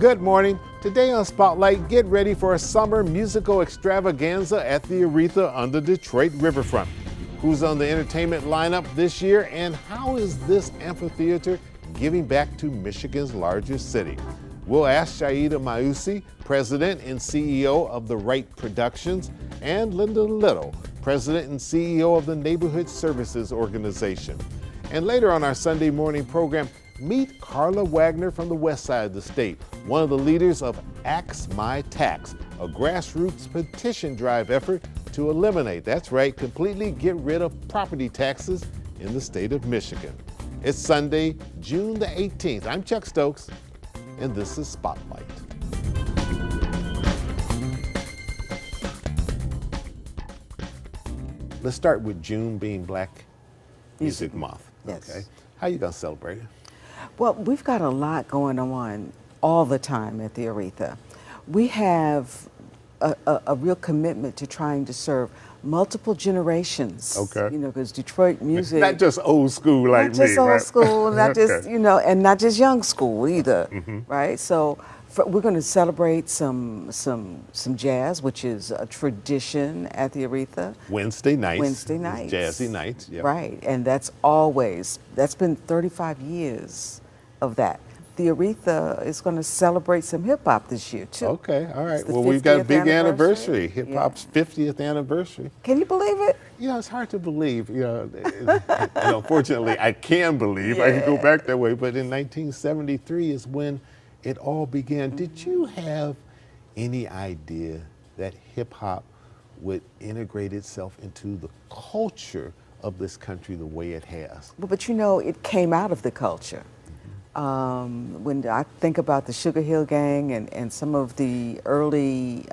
Good morning. Today on Spotlight, get ready for a summer musical extravaganza at the Aretha on the Detroit riverfront. Who's on the entertainment lineup this year, and how is this amphitheater giving back to Michigan's largest city? We'll ask Shaida Mausi, President and CEO of The Right Productions, and Linda Little, President and CEO of the Neighborhood Services Organization. And later on our Sunday morning program, meet Carla Wagner from the west side of the state, one of the leaders of Axe My Tax, a grassroots petition drive effort to eliminate, that's right, completely get rid of property taxes in the state of Michigan. It's Sunday, June the 18th. I'm Chuck Stokes, and this is Spotlight. Let's start with June being Black Music Month. Yes. Okay. How you gonna celebrate it? Well, we've got a lot going on all the time at the Aretha. We have a real commitment to trying to serve multiple generations. Okay. You know, because Detroit music. Not just old school like me, not just old right? school, not just, Okay. you know, and not just young school either, right? So we're going to celebrate some jazz, which is a tradition at the Aretha. Wednesday nights. Wednesday nights. Jazzy nights, yeah. Right, and that's been 35 years of that. The Aretha is going to celebrate some hip hop this year too. Okay, all right. It's the Well, we've got a 50th big anniversary. Hip hop's 50th anniversary. Can you believe it? You know, it's hard to believe. You know, and unfortunately, I can believe. I can go back that way. But in 1973 is when it all began. Did you have any idea that hip hop would integrate itself into the culture of this country the way it has? Well, but you know, it came out of the culture. When I think about the Sugar Hill Gang and some of the early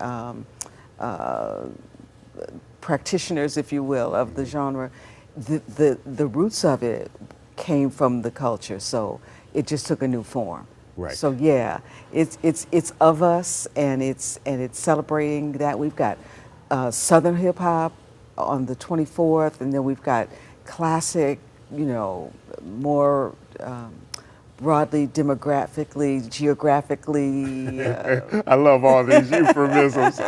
practitioners, if you will, of the genre, the roots of it came from the culture. So it just took a new form. Right. So yeah, it's of us, and it's celebrating that. We've got Southern hip hop on the 24th, and then we've got classic, you know, more broadly, demographically, geographically. I love all these euphemisms.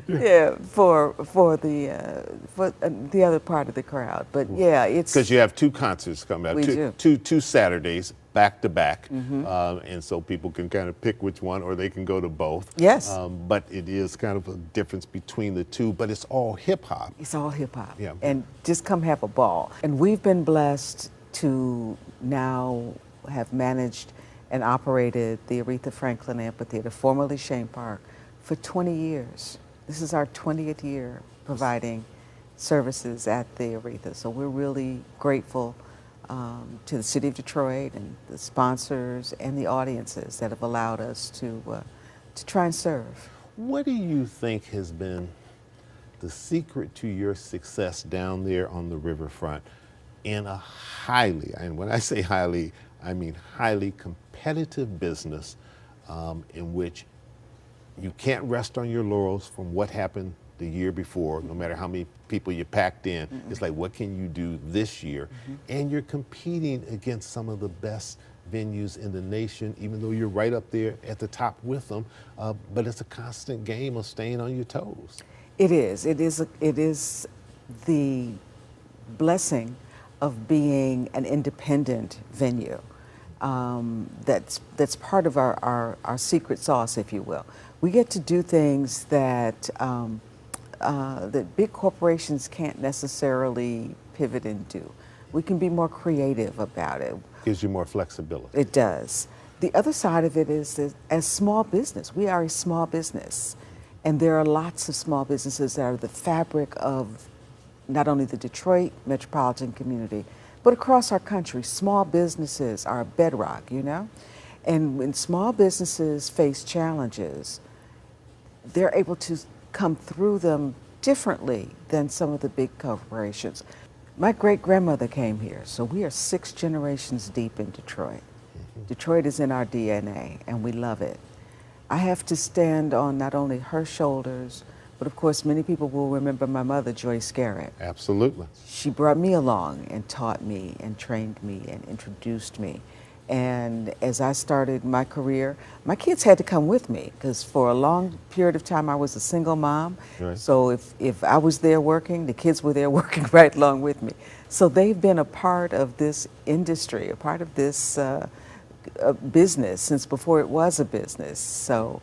Yeah, for the other part of the crowd. But yeah, it's because you have two concerts coming up. We do. Two Saturdays back to back, and so people can kind of pick which one, or they can go to both. Yes. But it is kind of a difference between the two, but it's all hip hop. It's all hip hop. Yeah. And just come have a ball. And we've been blessed to now have managed and operated the Aretha Franklin Amphitheater, formerly Shane Park, for 20 years. This is our 20th year providing services at the Aretha. So we're really grateful to the city of Detroit and the sponsors and the audiences that have allowed us to try and serve. What do you think has been the secret to your success down there on the riverfront in a highly, and when I say highly, I mean highly competitive business in which you can't rest on your laurels from what happened the year before, no matter how many people you packed in. It's like, what can you do this year? And you're competing against some of the best venues in the nation, even though you're right up there at the top with them. But it's a constant game of staying on your toes. It is. It is the blessing of being an independent venue. That's part of our secret sauce, if you will. We get to do things that that big corporations can't necessarily pivot and do. We can be more creative about it. Gives you more flexibility. It does. The other side of it is that as small business, we are a small business, and there are lots of small businesses that are the fabric of not only the Detroit metropolitan community, but across our country. Small businesses are a bedrock, you know? And when small businesses face challenges, they're able to come through them differently than some of the big corporations. My great-grandmother came here, so we are 6 generations deep in Detroit. Detroit is in our DNA, and we love it. I have to stand on not only her shoulders, but of course many people will remember my mother, Joyce Garrett. Absolutely. She brought me along and taught me and trained me and introduced me. And as I started my career, my kids had to come with me because for a long period of time I was a single mom. Right. So if I was there working, the kids were there working right along with me. So they've been a part of this industry, a part of this business since before it was a business. So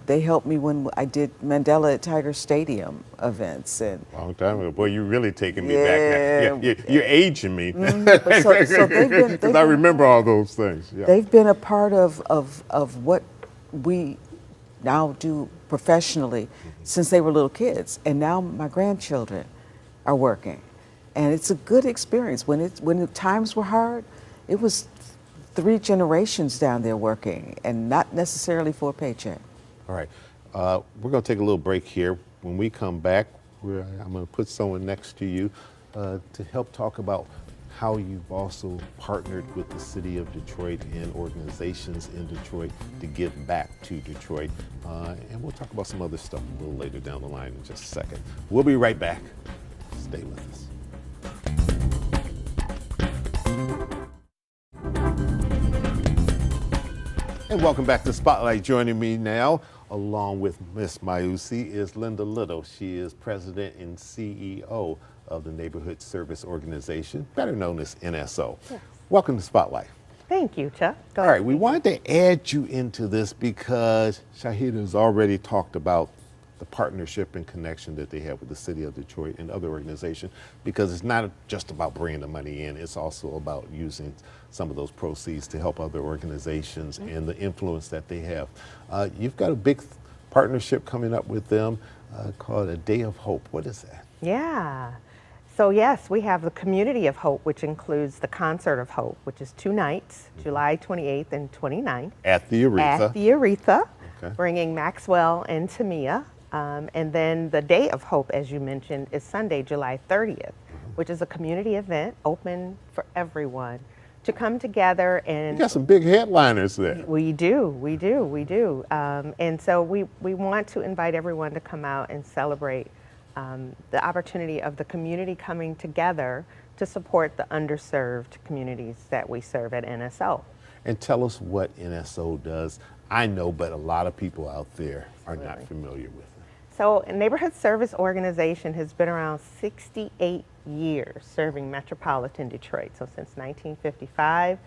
they helped me when I did Mandela at Tiger Stadium events. And long time ago. Boy, you're really taking me back now. You're aging me. So Because I remember all those things. Yeah. They've been a part of what we now do professionally since they were little kids. And now my grandchildren are working. And it's a good experience. When the times were hard, it was 3 generations down there working and not necessarily for a paycheck. All right. We're going to take a little break here. When we come back, I'm going to put someone next to you to help talk about how you've also partnered with the city of Detroit and organizations in Detroit to give back to Detroit. And we'll talk about some other stuff a little later down the line in just a second. We'll be right back. Stay with us. And welcome back to Spotlight. Joining me now, along with Miss Mayusi, is Linda Little. She is president and CEO of the Neighborhood Service Organization, better known as NSO. Yes. Welcome to Spotlight. Thank you, Chuck. All right, we wanted to add you into this because Shahida has already talked about the partnership and connection that they have with the city of Detroit and other organizations, because it's not just about bringing the money in, it's also about using some of those proceeds to help other organizations and the influence that they have. You've got a big partnership coming up with them called A Day of Hope. What is that? Yeah. So yes, we have the Community of Hope, which includes the Concert of Hope, which is 2 nights, July 28th and 29th. At the Aretha. At the Aretha, Okay. bringing Maxwell and Tamia. And then the Day of Hope, as you mentioned, is Sunday, July 30th, which is a community event open for everyone to come together. And You got some big headliners there. we do. And so we want to invite everyone to come out and celebrate the opportunity of the community coming together to support the underserved communities that we serve at NSO. And tell us what NSO does. I know, but a lot of people out there are not familiar with it. So a Neighborhood Service Organization has been around 68 years serving metropolitan Detroit, so since 1955.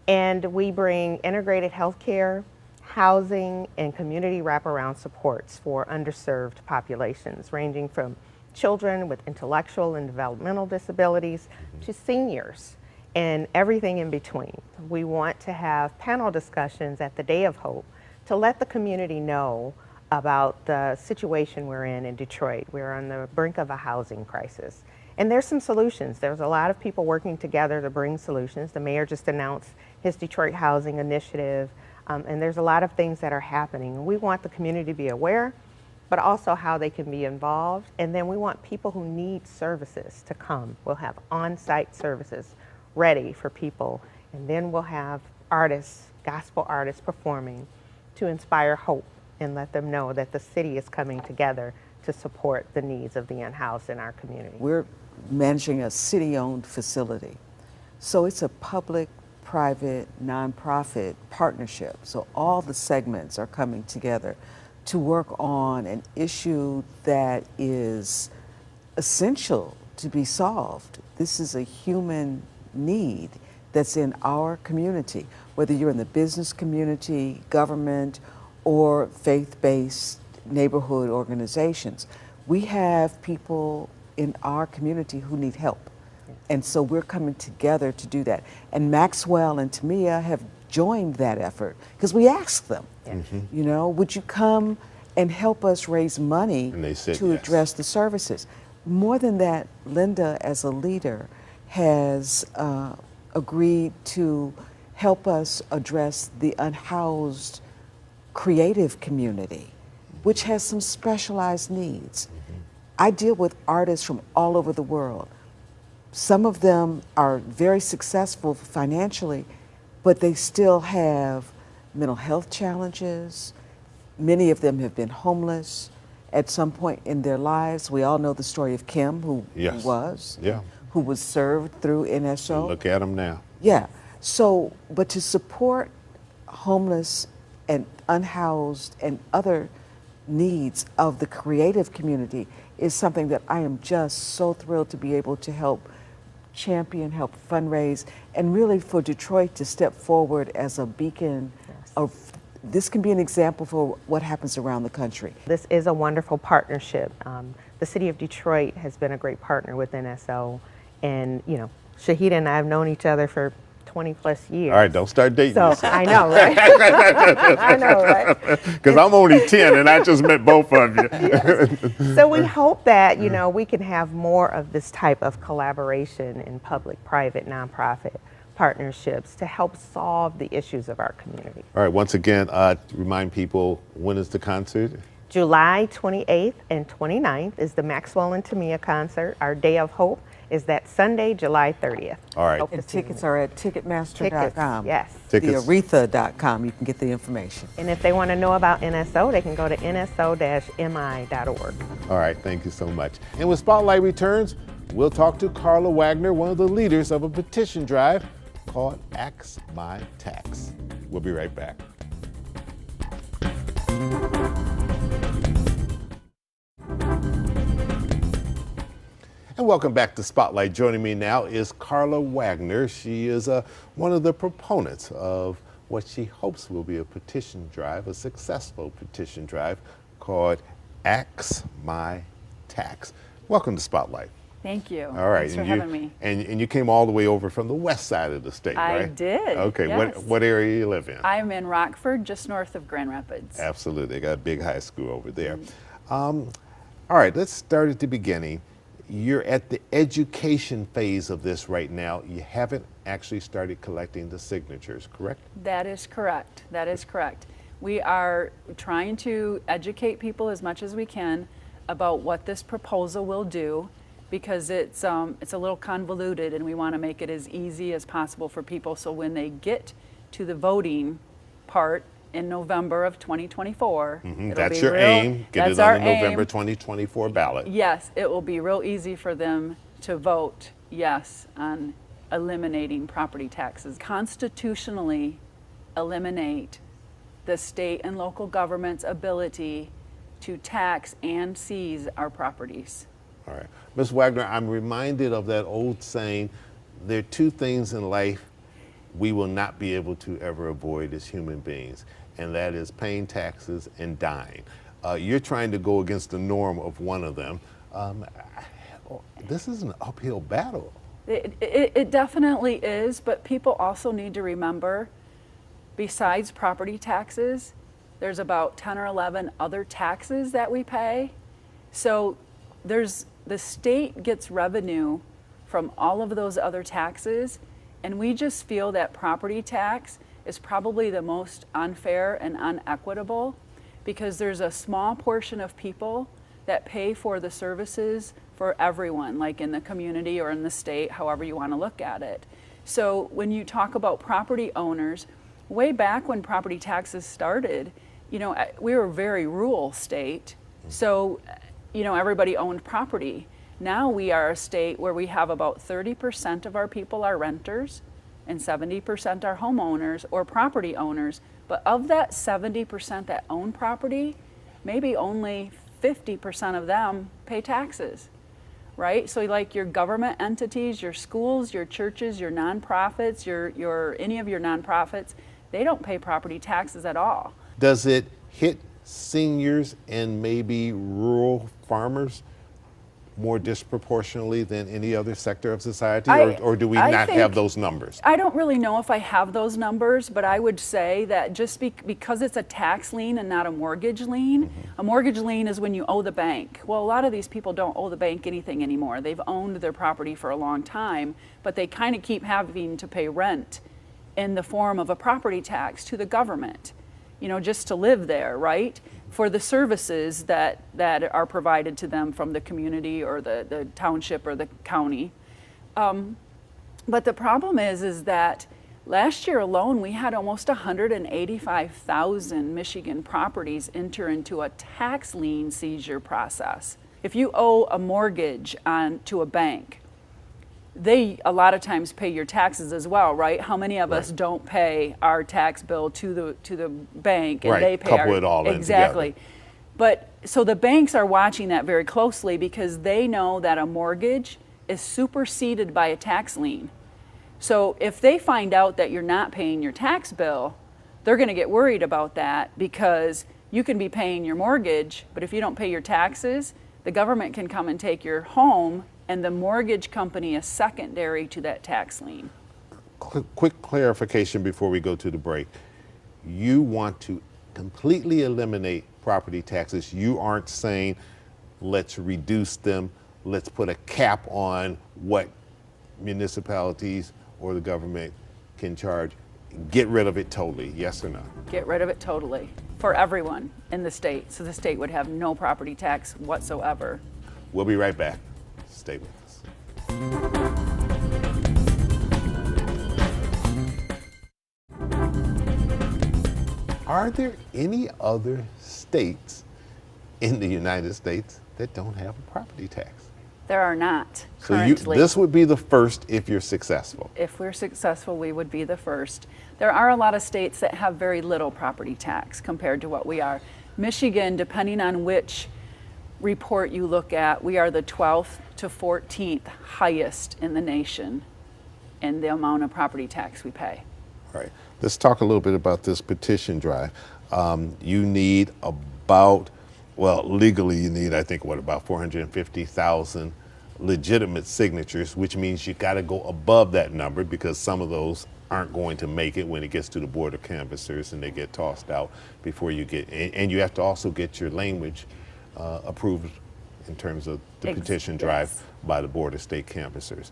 And we bring integrated healthcare, housing, and community wraparound supports for underserved populations, ranging from children with intellectual and developmental disabilities to seniors and everything in between. We want to have panel discussions at the Day of Hope to let the community know about the situation we're in Detroit. We're on the brink of a housing crisis. And there's some solutions. There's a lot of people working together to bring solutions. The mayor just announced his Detroit Housing Initiative, and there's a lot of things that are happening. We want the community to be aware, but also how they can be involved. And then we want people who need services to come. We'll have on-site services ready for people. And then we'll have artists, gospel artists performing to inspire hope and let them know that the city is coming together to support the needs of the unhoused in our community. We're managing a city-owned facility. So it's a public-private, nonprofit partnership. So all the segments are coming together to work on an issue that is essential to be solved. This is a human need that's in our community, whether you're in the business community, government, or faith-based neighborhood organizations. We have people in our community who need help. And so we're coming together to do that. And Maxwell and Tamia have joined that effort because we asked them, you know, would you come and help us raise money And they said to yes. address the services? More than that, Linda, as a leader, has agreed to help us address the unhoused creative community, which has some specialized needs. I deal with artists from all over the world. Some of them are very successful financially, but they still have mental health challenges. Many of them have been homeless at some point in their lives. We all know the story of Kim, who Yes. was, Yeah. who was served through NSO. Look at them now. Yeah. So, but to support homeless and unhoused and other needs of the creative community is something that I am just so thrilled to be able to help champion, help fundraise, and really for Detroit to step forward as a beacon of, this can be an example for what happens around the country. This is a wonderful partnership. The city of Detroit has been a great partner with NSO, and you know, Shahida and I have known each other for 20+ years. All right, don't start dating So yourself. I know, right? I know, right? Because I'm only 10 and I just met both of you. Yes. So we hope that, you know, we can have more of this type of collaboration in public, private, nonprofit partnerships to help solve the issues of our community. All right, once again, remind people, when is the concert? July 28th and 29th is the Maxwell and Tamia concert. Our Day of Hope is that Sunday, July 30th. All right. And tickets are at Ticketmaster.com. Yes. Tickets. Thearetha.com, you can get the information. And if they want to know about NSO, they can go to nso-mi.org. All right, thank you so much. And when Spotlight returns, we'll talk to Carla Wagner, one of the leaders of a petition drive called Axe My Tax. We'll be right back. And welcome back to Spotlight. Joining me now is Carla Wagner. She is one of the proponents of what she hopes will be a petition drive, a successful petition drive called Axe My Tax. Welcome to Spotlight. Thank you. All right. Thanks for having me. And you came all the way over from the west side of the state, right? I did. Okay. Yes. What area you live in? I'm in Rockford, just north of Grand Rapids. Absolutely. They got a big high school over there. All right. Let's start at the beginning. You're at the education phase of this right now. You haven't actually started collecting the signatures, correct? That is correct. That is correct. We are trying to educate people as much as we can about what this proposal will do, because it's a little convoluted, and we want to make it as easy as possible for people, so when they get to the voting part in November of 2024, That's your aim. Get it on the November aim. 2024 ballot. Yes, it will be real easy for them to vote yes on eliminating property taxes. Constitutionally eliminate the state and local government's ability to tax and seize our properties. All right. Ms. Wagner, I'm reminded of that old saying, there are two things in life we will not be able to ever avoid as human beings, and that is paying taxes and dying. You're trying to go against the norm of one of them. This is an uphill battle. It definitely is, but people also need to remember, besides property taxes, there's about 10 or 11 other taxes that we pay. So the state gets revenue from all of those other taxes, and we just feel that property tax is probably the most unfair and unequitable, because there's a small portion of people that pay for the services for everyone, like in the community or in the state, however you want to look at it. So when you talk about property owners, way back when property taxes started, you know, we were a very rural state, so you know, everybody owned property. Now we are a state where we have about 30% of our people are renters and 70% are homeowners or property owners. But of that 70% that own property, maybe only 50% of them pay taxes, right? So like your government entities, your schools, your churches, your nonprofits, any of your nonprofits, they don't pay property taxes at all. Does it hit seniors and maybe rural farmers more disproportionately than any other sector of society, or do we not have those numbers? I don't really know if I have those numbers, but I would say that just because it's a tax lien and not a mortgage lien, a mortgage lien is when you owe the bank. Well, a lot of these people don't owe the bank anything anymore. They've owned their property for a long time, but they kind of keep having to pay rent in the form of a property tax to the government, you know, just to live there, right? For the services that are provided to them from the community or the township or the county. But the problem is that last year alone, we had almost 185,000 Michigan properties enter into a tax lien seizure process. If you owe a mortgage to a bank, they a lot of times pay your taxes as well, right? How many of us don't pay our tax bill to the bank, and Right. they pay Couple our, it all in exactly. together. But so the banks are watching that very closely because they know that a mortgage is superseded by a tax lien. So if they find out that you're not paying your tax bill, they're going to get worried about that, because you can be paying your mortgage, but if you don't pay your taxes, the government can come and take your home, and the mortgage company is secondary to that tax lien. Quick clarification before we go to the break. You want to completely eliminate property taxes. You aren't saying let's reduce them, let's put a cap on what municipalities or the government can charge. Get rid of it totally, yes or no? Get rid of it totally for everyone in the state, so the state would have no property tax whatsoever. We'll be right back. Stay with us. Are there any other states in the United States that don't have a property tax? There are not So currently. this would be the first if you're successful. If we're successful, we would be the first. There are a lot of states that have very little property tax compared to what we are. Michigan, depending on which report you look at, we are the 12th to 14th highest in the nation in the amount of property tax we pay. All right. Let's talk a little bit about this petition drive. You need about, well, legally you need, I think, what, about 450,000 legitimate signatures, which means you got to go above that number, because some of those aren't going to make it when it gets to the Board of Canvassers and they get tossed out before you get, and you have to also get your language approved in terms of the petition drive by the Board of State Canvassers.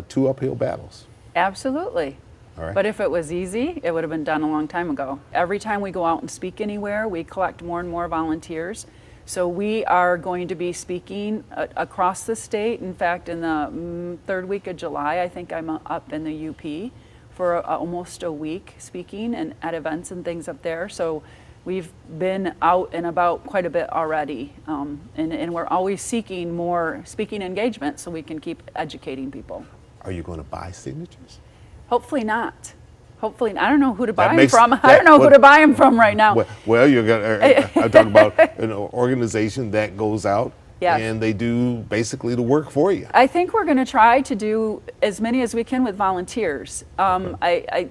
2 uphill battles. Absolutely. All right. But if it was easy, it would have been done a long time ago. Every time we go out and speak anywhere, we collect more and more volunteers. So we are going to be speaking across the state. In fact, in the 3rd week of July, I think I'm up in the UP for almost a week speaking and at events and things up there. So we've been out and about quite a bit already. And we're always seeking more speaking engagement so we can keep educating people. Are you going to buy signatures? Hopefully not. Hopefully, I don't know who to buy them makes- from. I don't know who to buy them from right now. Well, you're gonna. I'm talking about an organization that goes out Yes. and they do basically the work for you. I think we're going to try to do as many as we can with volunteers. I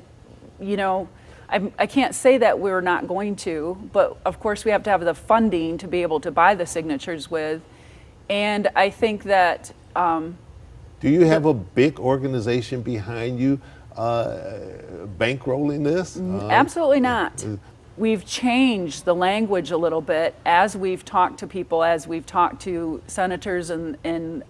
can't say that we're not going to, but of course we have to have the funding to be able to buy the signatures with. And I think that Do you have a big organization behind you bankrolling this? absolutely not. We've changed the language a little bit as we've talked to people, as we've talked to senators and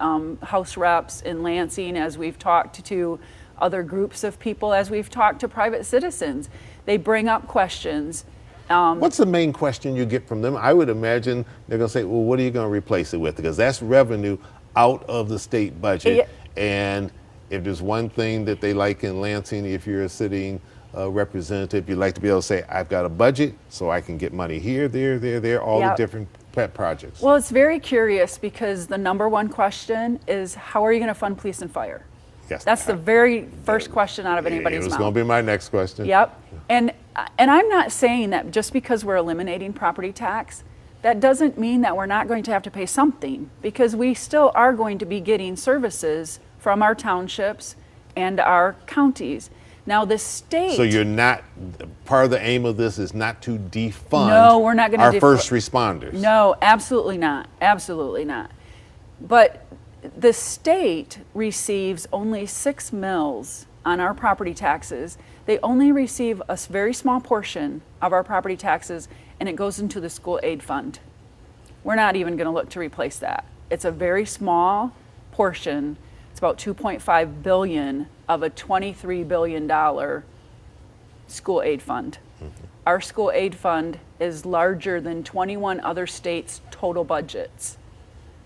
House reps in Lansing, as we've talked to other groups of people, as we've talked to private citizens. They bring up questions. What's the main question you get from them? I would imagine they're going to say, well, what are you going to replace it with? Because that's revenue out of the state budget. And if there's one thing that they like in Lansing, if you're a sitting representative, you'd like to be able to say, I've got a budget, so I can get money here, there, all the different pet projects. Well, it's very curious because the number one question is, how are you going to fund police and fire? Yes, That's the very first question out of anybody's It was mouth. going to be my next question. Yep. And I'm not saying that just because we're eliminating property tax, that doesn't mean that we're not going to have to pay something, because we still are going to be getting services from our townships and our counties. Now the state. So you're not, part of the aim of this is not to defund No, we're not gonna our first responders. No, absolutely not. Absolutely not. But the state receives only 6 mills on our property taxes. They only receive a very small portion of our property taxes, and it goes into the school aid fund. We're not even going to look to replace that. It's a very small portion. It's about $2.5 billion of a $23 billion school aid fund. Our school aid fund is larger than 21 other states' total budgets.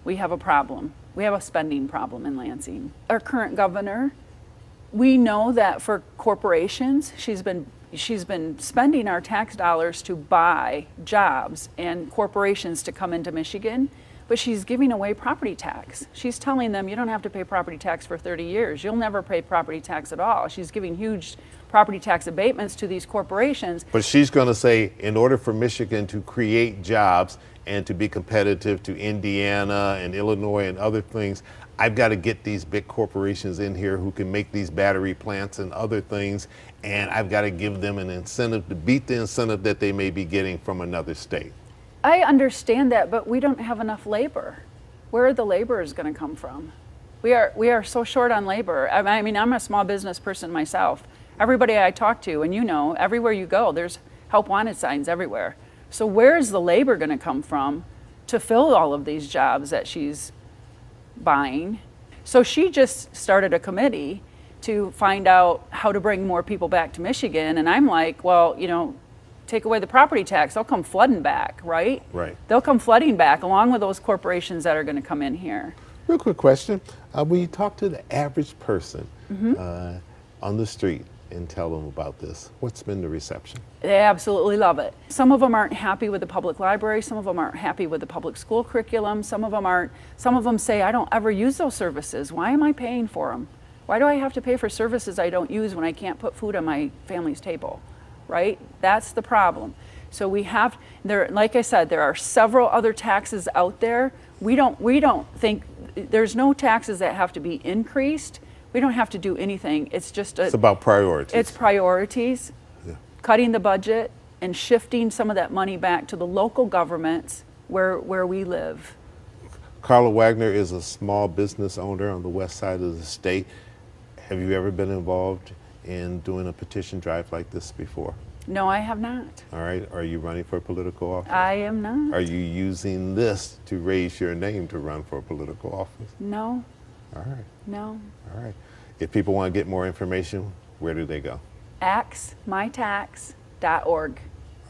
We have a problem. We have a spending problem in Lansing. Our current governor, we know that for corporations, she's been spending our tax dollars to buy jobs and corporations to come into Michigan. but she's giving away property tax. She's telling them you don't have to pay property tax for 30 years. You'll never pay property tax at all. She's giving huge property tax abatements to these corporations. But she's going to say, in order for Michigan to create jobs and to be competitive to Indiana and Illinois and other things, I've got to get these big corporations in here who can make these battery plants and other things, and I've got to give them an incentive to beat the incentive that they may be getting from another state. I understand that, but we don't have enough labor. Where are the laborers going to come from? We are so short on labor. I mean, I'm a small business person myself. Everybody I talk to, and you know, everywhere you go, there's help wanted signs everywhere. So where's the labor going to come from to fill all of these jobs that she's buying? So she just started a committee to find out how to bring more people back to Michigan. And I'm like, well, you know, take away the property tax, they'll come flooding back, right? Right. They'll come flooding back along with those corporations that are going to come in here. Real quick question. When you talk to the average person on the street and tell them about this, what's been the reception? They absolutely love it. Some of them aren't happy with the public library. Some of them aren't happy with the public school curriculum. Some of them aren't. Some of them say, I don't ever use those services. Why am I paying for them? Why do I have to pay for services I don't use when I can't put food on my family's table? Right? That's the problem. So we have, there, like I said, there are several other taxes out there. We don't think, there's no taxes that have to be increased. We don't have to do anything. It's just It's about priorities. It's priorities, cutting the budget and shifting some of that money back to the local governments where we live. Carla Wagner is a small business owner on the west side of the state. Have you ever been involved in doing a petition drive like this before? No, I have not. All right. Are you running for political office? I am not. Are you using this to raise your name to run for political office? No. All right. No. All right. If people want to get more information, where do they go? axmytax.org.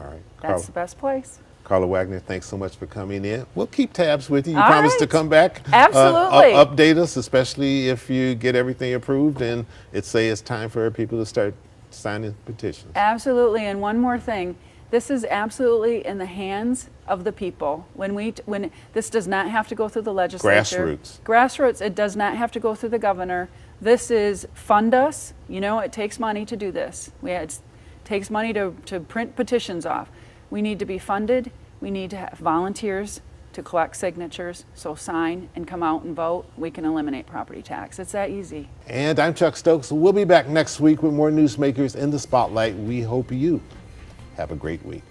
All right. That's the best place. Carla Wagner, thanks so much for coming in. We'll keep tabs with you. You All promise right. to come back. Absolutely. Update us, especially if you get everything approved and it's time for people to start signing petitions. Absolutely. And one more thing. This is absolutely in the hands of the people. When this does not have to go through the legislature. Grassroots. Grassroots. It does not have to go through the governor. This is fund us. You know, it takes money to do this. It takes money to print petitions off. We need to be funded. We need to have volunteers to collect signatures. So sign and come out and vote. We can eliminate property tax. It's that easy. And I'm Chuck Stokes. We'll be back next week with more newsmakers in the spotlight. We hope you have a great week.